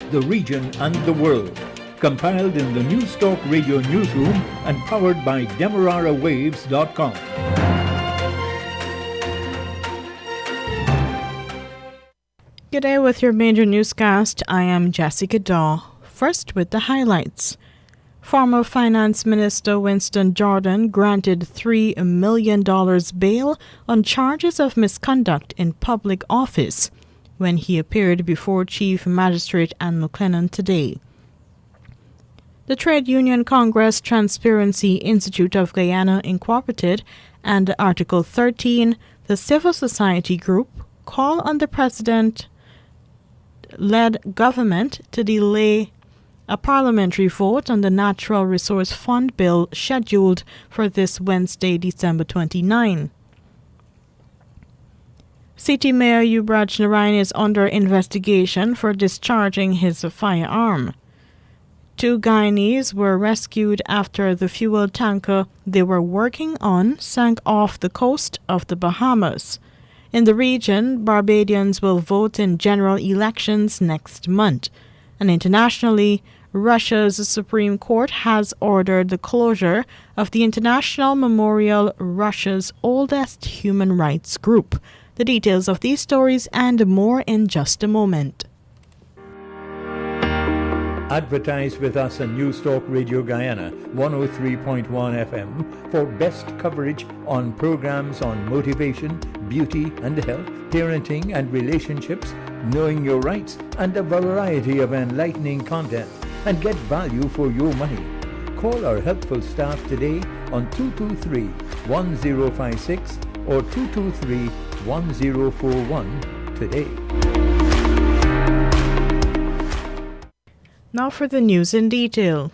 the region and the world. Compiled in the Newstalk Radio Newsroom and powered by DemeraraWaves.com. Good day with your major newscast. I am Jessica Daw. First with the highlights. Former Finance Minister Winston Jordan granted $3 million bail on charges of misconduct in public office when he appeared before Chief Magistrate Anne McLennan today. The Trade Union Congress Transparency Institute of Guyana Incorporated and Article 13, the civil society group, call on the President-led government to delay a parliamentary vote on the Natural Resource Fund bill scheduled for this Wednesday, December 29. City Mayor Yubraj Narayan is under investigation for discharging his firearm. 2 Guyanese were rescued after the fuel tanker they were working on sank off the coast of the Bahamas. In the region, Barbadians will vote in general elections next month. And internationally, Russia's Supreme Court has ordered the closure of the International Memorial, Russia's oldest human rights group. The details of these stories and more in just a moment. Advertise with us on Newstalk Radio Guyana 103.1 FM for best coverage on programs on motivation, beauty and health, parenting and relationships, knowing your rights, and a variety of enlightening content, and get value for your money. Call our helpful staff today on 223-1056 or 223-1041 today. Now for the news in detail.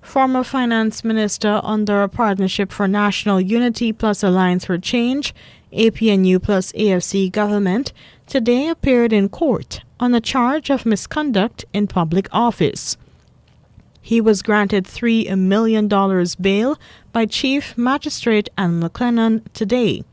Former Finance Minister under a Partnership for National Unity plus Alliance for Change, APNU plus AFC government, today appeared in court on a charge of misconduct in public office. He was granted $3 million bail by Chief Magistrate Anne McLennan today.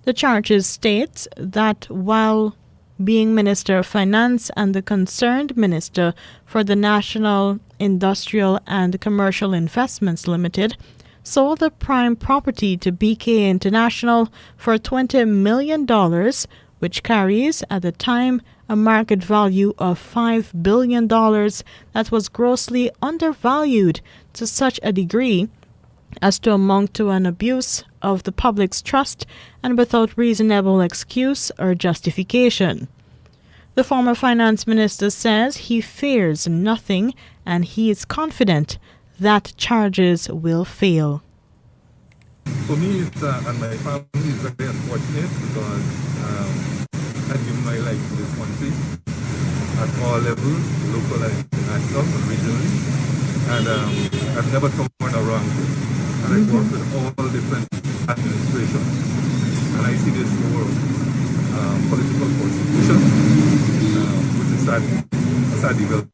The charges states that while being Minister of Finance and the concerned Minister for the National Industrial and Commercial Investments Limited, sold the prime property to BK International for $20 million, which carries, at the time, a market value of $5 billion that was grossly undervalued to such a degree as to amount to an abuse of the public's trust and without reasonable excuse or justification. The former finance minister says he fears nothing and he is confident that charges will fail. For me, and my family is very unfortunate because I give my life to this country at all levels, local and international and regionally, and I've never turned around. And I've worked with all different administrations, and I see this for political persecution, which is sad development.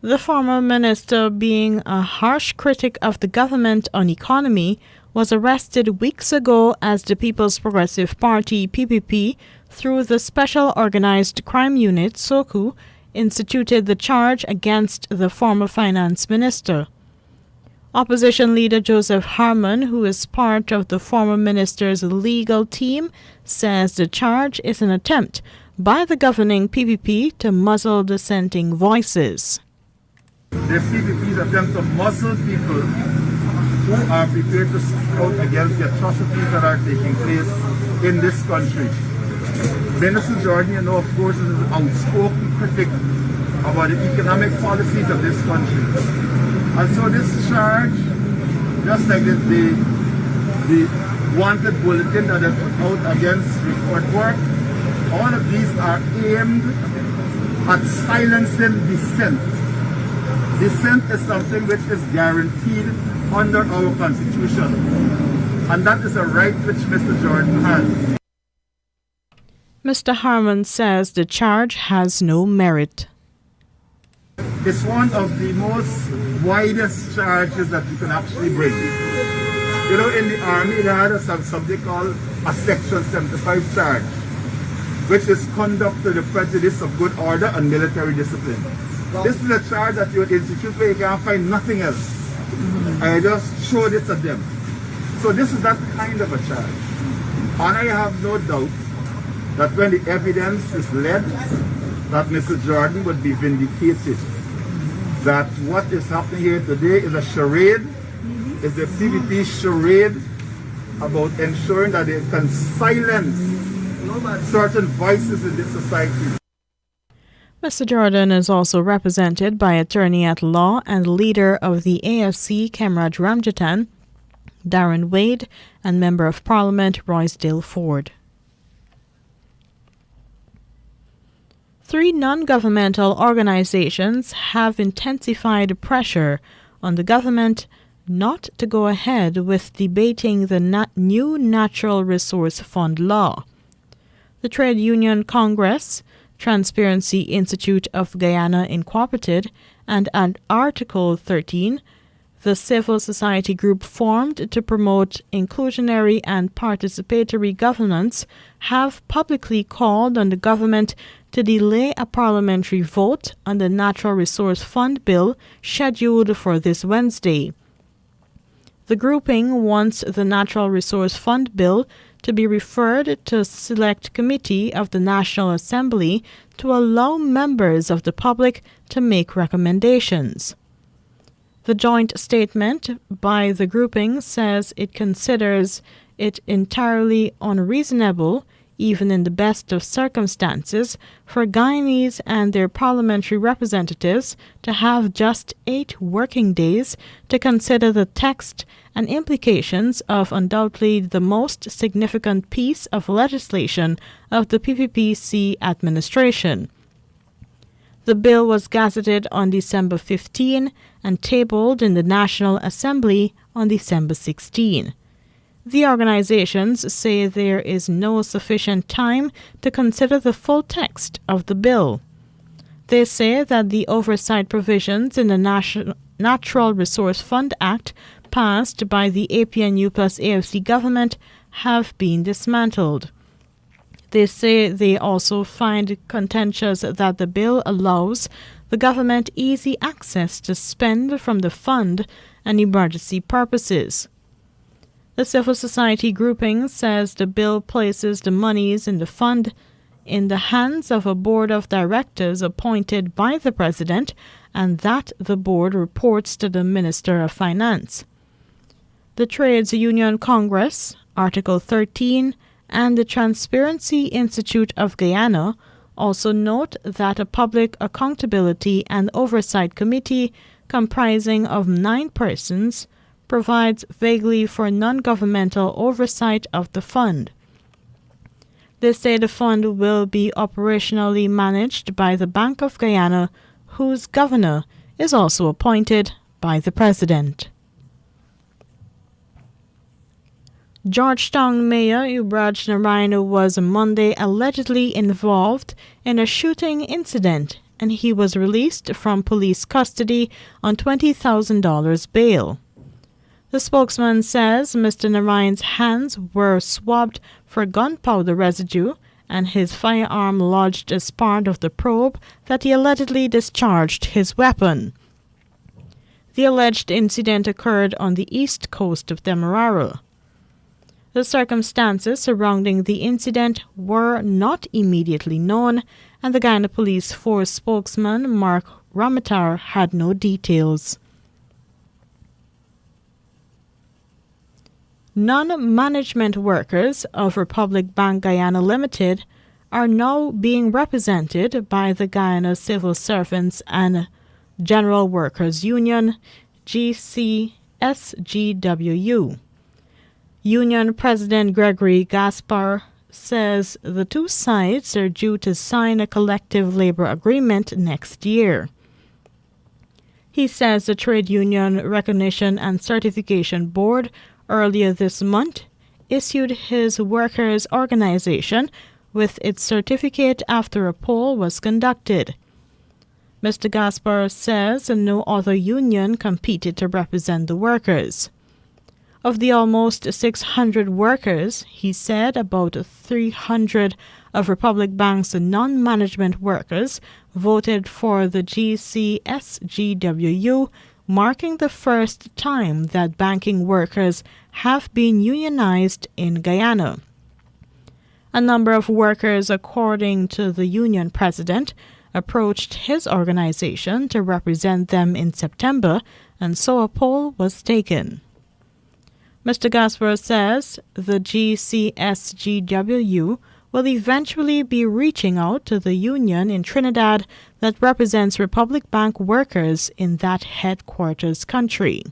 The former minister, being a harsh critic of the government on economy, was arrested weeks ago as the People's Progressive Party, PPP, through the Special Organized Crime Unit, SOCU, instituted the charge against the former finance minister. Opposition leader Joseph Harmon, who is part of the former minister's legal team, says the charge is an attempt by the governing PPP to muzzle dissenting voices. The PPP's attempt to muzzle people who are prepared to speak out against the atrocities that are taking place in this country. Minister Jordan, you know, of course, is an outspoken critic about the economic policies of this country. And so this charge, just like the wanted bulletin that is out against report work, all of these are aimed at silencing dissent. Dissent is something which is guaranteed under our Constitution, and that is a right which Mr. Jordan has. Mr. Harmon says the charge has no merit. It's one of the most widest charges that you can actually bring. You know, in the army, they had something called a Section 75 charge. which is conduct to the prejudice of good order and military discipline. This is a charge that you institute where you can't find nothing else. I just showed it to them. So this is that kind of a charge. And I have no doubt that when the evidence is led, that Mr. Jordan would be vindicated. That what is happening here today is a charade, is the PPP charade about ensuring that they can silence certain voices in this society. Mr. Jordan is also represented by attorney at law and leader of the AFC, Kemraj Ramjatan, Darren Wade, and Member of Parliament Roysdale Ford. 3 non-governmental organizations have intensified pressure on the government not to go ahead with debating the new Natural Resource Fund law. The Trade Union Congress, Transparency Institute of Guyana Incorporated, and Article 13, the civil society group formed to promote inclusionary and participatory governance, have publicly called on the government to delay a parliamentary vote on the Natural Resource Fund bill scheduled for this Wednesday. The grouping wants the Natural Resource Fund bill to be referred to a select committee of the National Assembly to allow members of the public to make recommendations. The joint statement by the grouping says it considers it entirely unreasonable, even in the best of circumstances, for Guyanese and their parliamentary representatives to have just 8 working days to consider the text and implications of undoubtedly the most significant piece of legislation of the PPPC administration. The bill was gazetted on December 15 and tabled in the National Assembly on December 16. The organizations say there is no sufficient time to consider the full text of the bill. They say that the oversight provisions in the Natural Resource Fund Act passed by the APNU plus AFC government have been dismantled. They say they also find contentious that the bill allows the government easy access to spend from the fund and emergency purposes. The civil society grouping says the bill places the monies in the fund in the hands of a board of directors appointed by the president, and that the board reports to the Minister of Finance. The Trades Union Congress, Article 13, and the Transparency Institute of Guyana also note that a Public Accountability and Oversight Committee comprising of 9 persons provides vaguely for non-governmental oversight of the fund. They say the fund will be operationally managed by the Bank of Guyana, whose governor is also appointed by the president. Georgetown Mayor Ubraj Narayan was Monday allegedly involved in a shooting incident, and he was released from police custody on $20,000 bail. The spokesman says Mr. Narayan's hands were swabbed for gunpowder residue and his firearm lodged as part of the probe that he allegedly discharged his weapon. The alleged incident occurred on the east coast of Demerara. The circumstances surrounding the incident were not immediately known, and the Guyana Police Force spokesman Mark Ramatar had no details. Non-management workers of Republic Bank Guyana Limited are now being represented by the Guyana Civil Servants and General Workers Union, GCSGWU. Union President Gregory Gaspar says the 2 sides are due to sign a collective labor agreement next year. He says the Trade Union Recognition and Certification Board earlier this month issued his workers' organization with its certificate after a poll was conducted. Mr. Gaspar says no other union competed to represent the workers. Of the almost 600 workers, he said about 300 of Republic Bank's non-management workers voted for the GCSGWU, marking the first time that banking workers have been unionized in Guyana. A number of workers, according to the union president, approached his organization to represent them in September, and so a poll was taken. Mr. Gasper says the GCSGWU will eventually be reaching out to the union in Trinidad that represents Republic Bank workers in that headquarters country.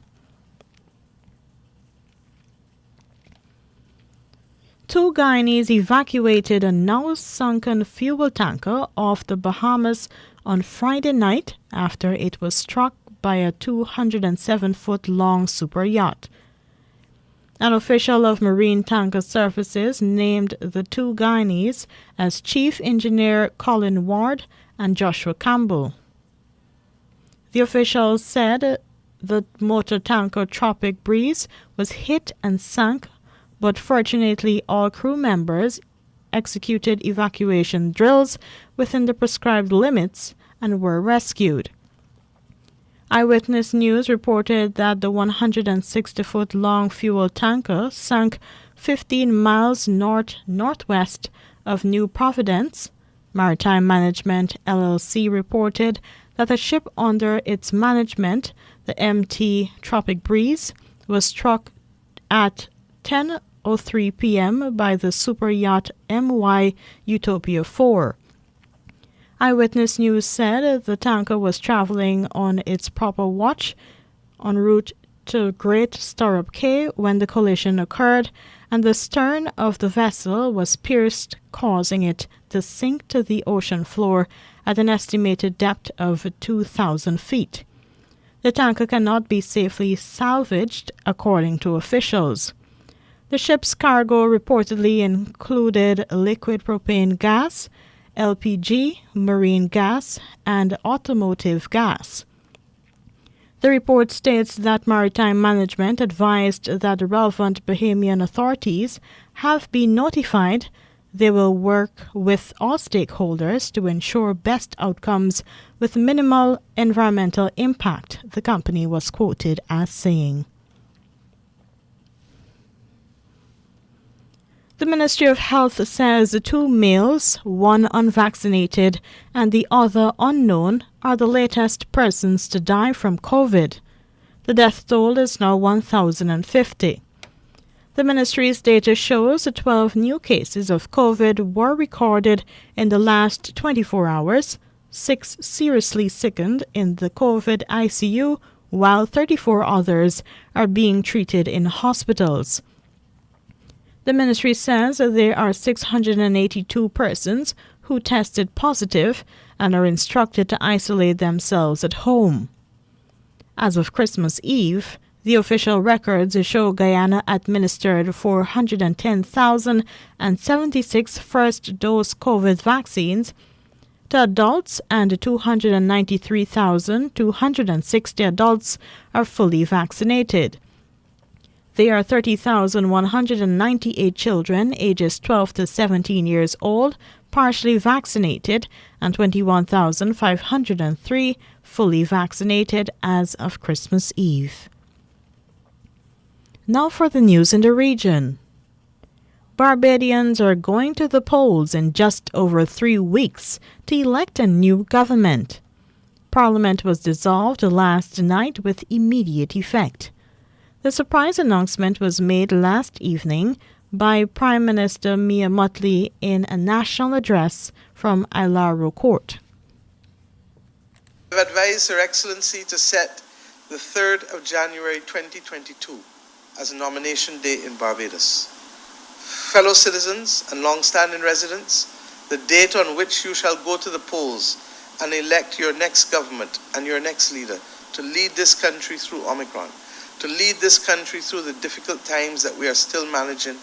Two Guyanese evacuated a now-sunken fuel tanker off the Bahamas on Friday night after it was struck by a 207-foot-long super yacht. An official of Marine Tanker Services named the two Guyanese as Chief Engineer Colin Ward and Joshua Campbell. The official said the motor tanker Tropic Breeze was hit and sank, but fortunately all crew members executed evacuation drills within the prescribed limits and were rescued. Eyewitness News reported that the 160-foot-long fuel tanker sank 15 miles north-northwest of New Providence. Maritime Management LLC reported that a ship under its management, the MT Tropic Breeze, was struck at 10:03 p.m. by the super yacht MY Utopia 4. Eyewitness News said the tanker was traveling on its proper watch en route to Great Stirrup Cay when the collision occurred, and the stern of the vessel was pierced, causing it to sink to the ocean floor at an estimated depth of 2,000 feet. The tanker cannot be safely salvaged, according to officials. The ship's cargo reportedly included liquid propane gas, LPG, marine gas, and automotive gas. The report states that Maritime Management advised that the relevant Bahamian authorities have been notified. They will work with all stakeholders to ensure best outcomes with minimal environmental impact, the company was quoted as saying. The Ministry of Health says the two males, one unvaccinated and the other unknown, are the latest persons to die from COVID. The death toll is now 1,050. The ministry's data shows that 12 new cases of COVID were recorded in the last 24 hours, 6 seriously sickened in the COVID ICU, while 34 others are being treated in hospitals. The ministry says there are 682 persons who tested positive and are instructed to isolate themselves at home. As of Christmas Eve, the official records show Guyana administered 410,076 first-dose COVID vaccines to adults, and 293,260 adults are fully vaccinated. There are 30,198 children ages 12 to 17 years old partially vaccinated and 21,503 fully vaccinated as of Christmas Eve. Now for the news in the region. Barbadians are going to the polls in just over 3 weeks to elect a new government. Parliament was dissolved last night with immediate effect. The surprise announcement was made last evening by Prime Minister Mia Mottley in a national address from Ilaro Court. I have advised Her Excellency to set the 3rd of January 2022 as a nomination day in Barbados. Fellow citizens and long-standing residents, the date on which you shall go to the polls and elect your next government and your next leader to lead this country through Omicron, to lead this country through the difficult times that we are still managing,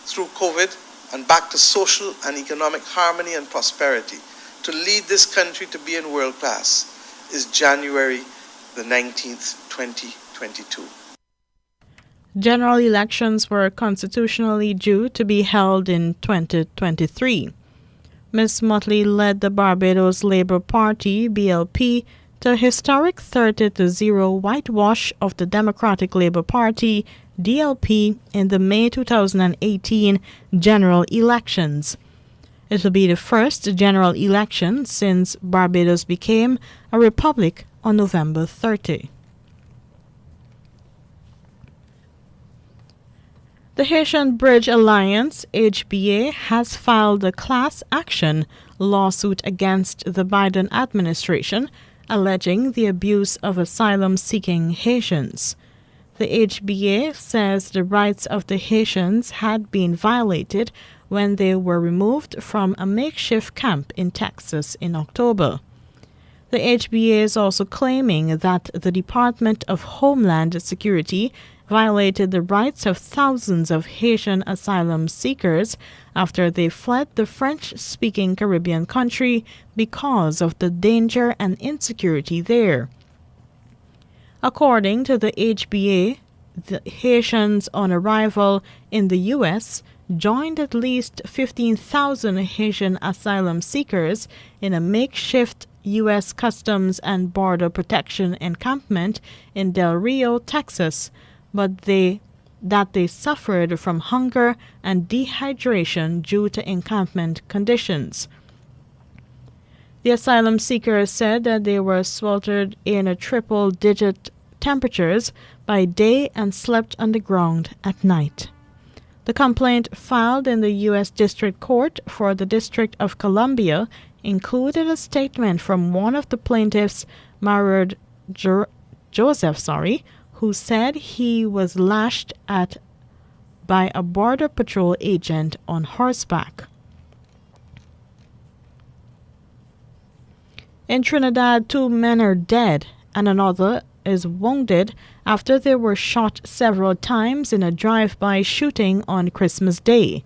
through COVID, and back to social and economic harmony and prosperity, to lead this country to be in world class, is January the 19th, 2022. General elections were constitutionally due to be held in 2023. Ms. Motley led the Barbados Labour Party, BLP, to a historic 30-0 whitewash of the Democratic Labour Party, DLP, in the May 2018 general elections. It will be the first general election since Barbados became a republic on November 30. The Haitian Bridge Alliance, HBA, has filed a class action lawsuit against the Biden administration, alleging the abuse of asylum-seeking Haitians. The HBA says the rights of the Haitians had been violated when they were removed from a makeshift camp in Texas in October. The HBA is also claiming that the Department of Homeland Security violated the rights of thousands of Haitian asylum seekers after they fled the French-speaking Caribbean country because of the danger and insecurity there. According to the HBA, the Haitians on arrival in the U.S. joined at least 15,000 Haitian asylum seekers in a makeshift U.S. Customs and Border Protection encampment in Del Rio, Texas, but they suffered from hunger and dehydration due to encampment conditions. The asylum seekers said that they were sweltered in triple-digit temperatures by day and slept on the ground at night. The complaint filed in the U.S. District Court for the District of Columbia included a statement from one of the plaintiffs, Marard Joseph, who said he was lashed at by a Border Patrol agent on horseback. In Trinidad, 2 men are dead and another is wounded after they were shot several times in a drive-by shooting on Christmas Day.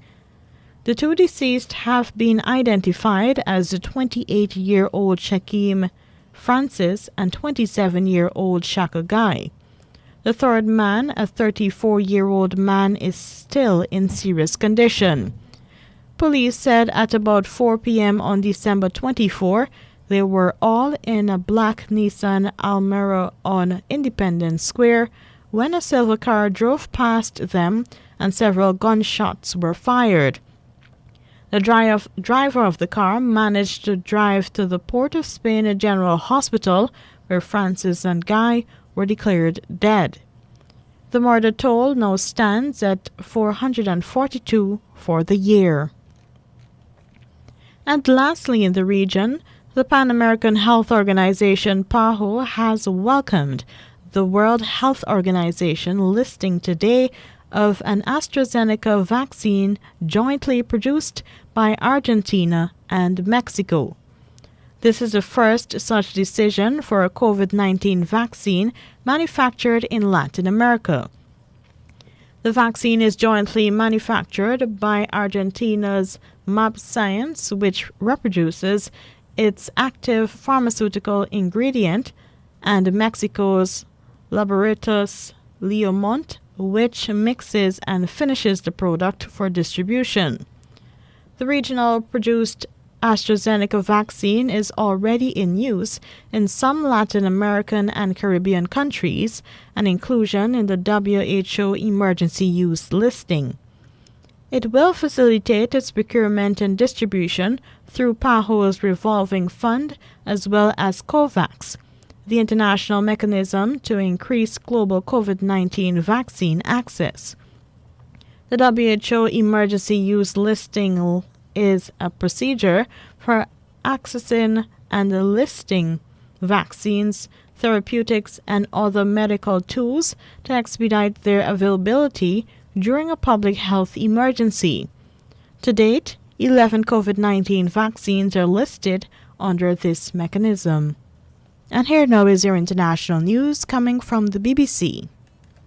The 2 deceased have been identified as the 28-year-old Shaquem Francis and 27-year-old Shaka Guy. The third man, a 34-year-old man, is still in serious condition. Police said at about 4 p.m. on December 24, they were all in a black Nissan Almera on Independence Square when a silver car drove past them and several gunshots were fired. The driver of the car managed to drive to the Port of Spain General Hospital, where Francis and Guy were declared dead. The murder toll now stands at 442 for the year. And lastly in the region, the Pan American Health Organization, PAHO, has welcomed the World Health Organization listing today of an AstraZeneca vaccine jointly produced by Argentina and Mexico. This is the first such decision for a COVID-19 vaccine manufactured in Latin America. The vaccine is jointly manufactured by Argentina's mAbxience, which reproduces its active pharmaceutical ingredient, and Mexico's Laboratorios Leomont, which mixes and finishes the product for distribution. The regional produced AstraZeneca vaccine is already in use in some Latin American and Caribbean countries, and inclusion in the WHO emergency use listing. It will facilitate its procurement and distribution through PAHO's revolving fund as well as COVAX, the international mechanism to increase global COVID-19 vaccine access. The WHO emergency use listing is a procedure for accessing and listing vaccines, therapeutics, and other medical tools to expedite their availability during a public health emergency. To date, 11 COVID-19 vaccines are listed under this mechanism. And here now is your international news coming from the BBC.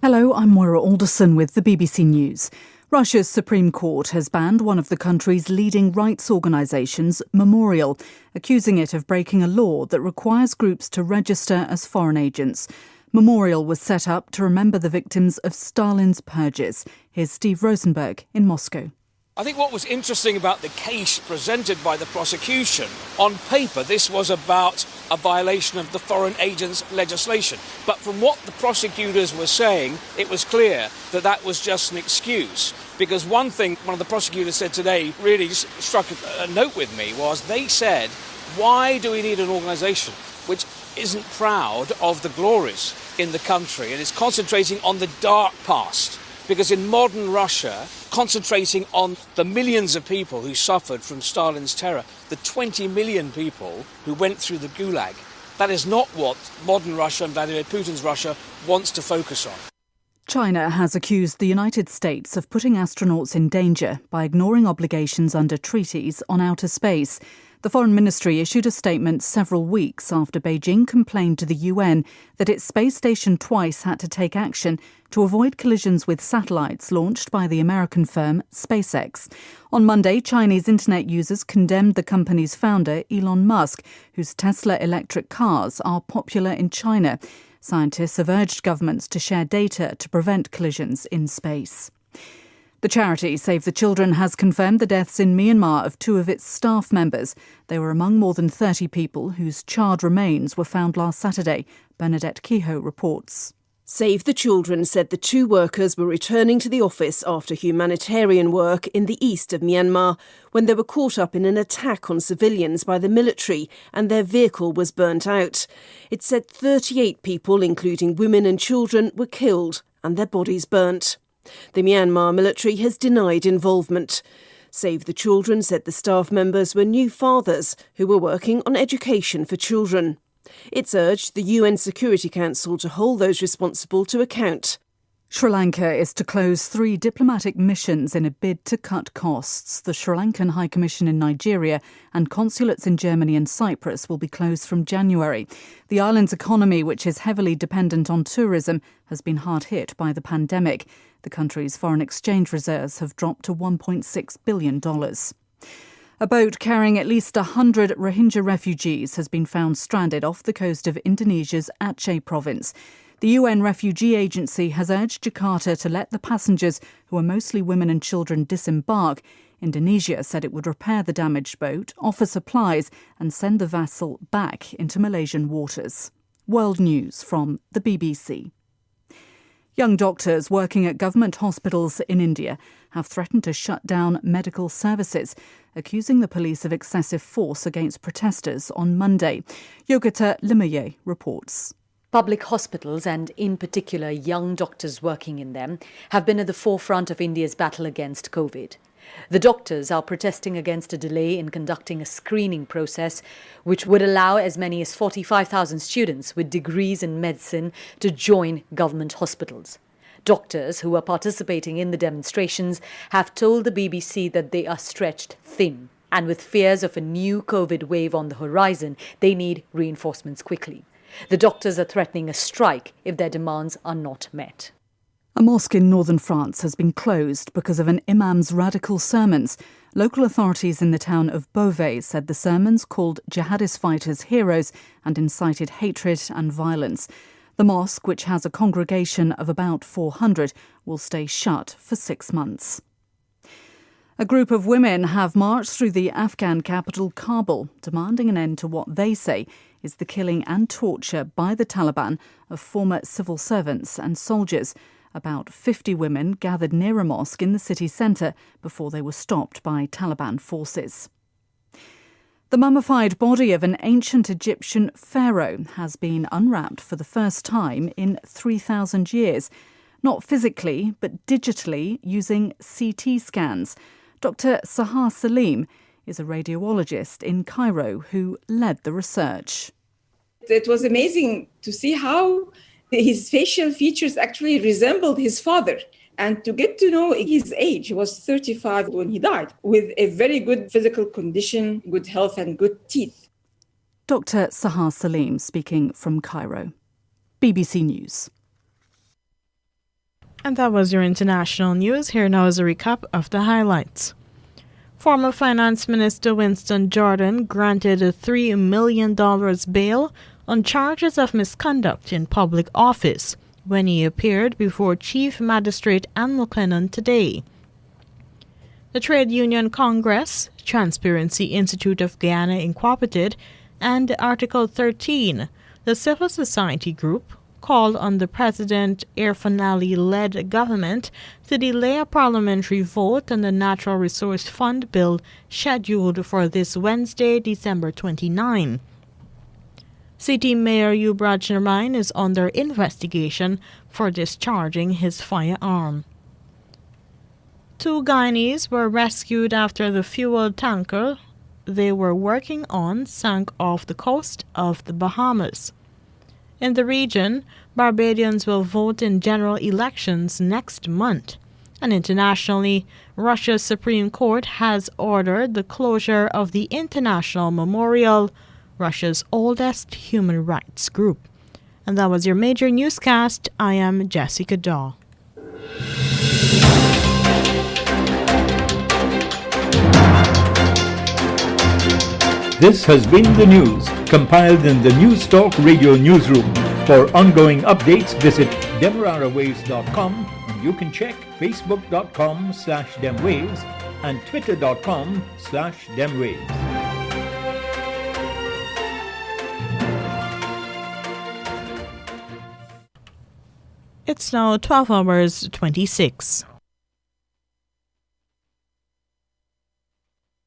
Hello, I'm Moira Alderson with the BBC News. Russia's Supreme Court has banned one of the country's leading rights organisations, Memorial, accusing it of breaking a law that requires groups to register as foreign agents. Memorial was set up to remember the victims of Stalin's purges. Here's Steve Rosenberg in Moscow. I think what was interesting about the case presented by the prosecution, on paper this was about a violation of the foreign agents legislation. But from what the prosecutors were saying, it was clear that that was just an excuse. Because one thing one of the prosecutors said today really struck a note with me was they said, why do we need an organisation which isn't proud of the glories in the country and is concentrating on the dark past? Because in modern Russia, concentrating on the millions of people who suffered from Stalin's terror, the 20 million people who went through the Gulag, that is not what modern Russia and Vladimir Putin's Russia wants to focus on. China has accused the United States of putting astronauts in danger by ignoring obligations under treaties on outer space. The Foreign Ministry issued a statement several weeks after Beijing complained to the UN that its space station twice had to take action to avoid collisions with satellites launched by the American firm SpaceX. On Monday, Chinese internet users condemned the company's founder, Elon Musk, whose Tesla electric cars are popular in China. Scientists have urged governments to share data to prevent collisions in space. The charity Save the Children has confirmed the deaths in Myanmar of 2 of its staff members. They were among more than 30 people whose charred remains were found last Saturday. Bernadette Kehoe reports. Save the Children said the 2 workers were returning to the office after humanitarian work in the east of Myanmar when they were caught up in an attack on civilians by the military and their vehicle was burnt out. It said 38 people, including women and children, were killed and their bodies burnt. The Myanmar military has denied involvement. Save the Children said the staff members were new fathers who were working on education for children. It's urged the UN Security Council to hold those responsible to account. Sri Lanka is to close 3 diplomatic missions in a bid to cut costs. The Sri Lankan High Commission in Nigeria and consulates in Germany and Cyprus will be closed from January. The island's economy, which is heavily dependent on tourism, has been hard hit by the pandemic. The country's foreign exchange reserves have dropped to $1.6 billion. A boat carrying at least 100 Rohingya refugees has been found stranded off the coast of Indonesia's Aceh province. The UN Refugee Agency has urged Jakarta to let the passengers, who are mostly women and children, disembark. Indonesia said it would repair the damaged boat, offer supplies and send the vessel back into Malaysian waters. World News from the BBC. Young doctors working at government hospitals in India have threatened to shut down medical services, accusing the police of excessive force against protesters on Monday. Yogita Limaye reports. Public hospitals, and in particular young doctors working in them, have been at the forefront of India's battle against COVID. The doctors are protesting against a delay in conducting a screening process which would allow as many as 45,000 students with degrees in medicine to join government hospitals. Doctors who are participating in the demonstrations have told the BBC that they are stretched thin, and with fears of a new COVID wave on the horizon, they need reinforcements quickly. The doctors are threatening a strike if their demands are not met. A mosque in northern France has been closed because of an imam's radical sermons. Local authorities in the town of Beauvais said the sermons called jihadist fighters heroes and incited hatred and violence. The mosque, which has a congregation of about 400, will stay shut for 6 months. A group of women have marched through the Afghan capital, Kabul, demanding an end to what they say is the killing and torture by the Taliban of former civil servants and soldiers. About 50 women gathered near a mosque in the city centre before they were stopped by Taliban forces. The mummified body of an ancient Egyptian pharaoh has been unwrapped for the first time in 3,000 years. Not physically, but digitally, using CT scans. Dr. Sahar Salim is a radiologist in Cairo who led the research. It was amazing to see how his facial features actually resembled his father. And to get to know his age, he was 35 when he died, with a very good physical condition, good health and good teeth. Dr. Sahar Salim speaking from Cairo. BBC News. And that was your international news. Here now is a recap of the highlights. Former Finance Minister Winston Jordan granted a $3 million bail on charges of misconduct in public office when he appeared before Chief Magistrate Anne McLennan today. The Trade Union Congress, Transparency Institute of Guyana Incorporated, and Article 13, the civil society group, called on the President Irfan Ali-led government to delay a parliamentary vote on the Natural Resource Fund bill scheduled for this Wednesday, December 29. City Mayor Yubraj Narain is under investigation for discharging his firearm. 2 Guyanese were rescued after the fuel tanker they were working on sank off the coast of the Bahamas. In the region, Barbadians will vote in general elections next month. And internationally, Russia's Supreme Court has ordered the closure of the International Memorial, Russia's oldest human rights group. And that was your major newscast. I am Jessica Daw. This has been the news, compiled in the News Talk Radio newsroom. For ongoing updates, visit demerarawaves.com, and you can check facebook.com/demwaves and twitter.com/demwaves. It's now 12 hours 26.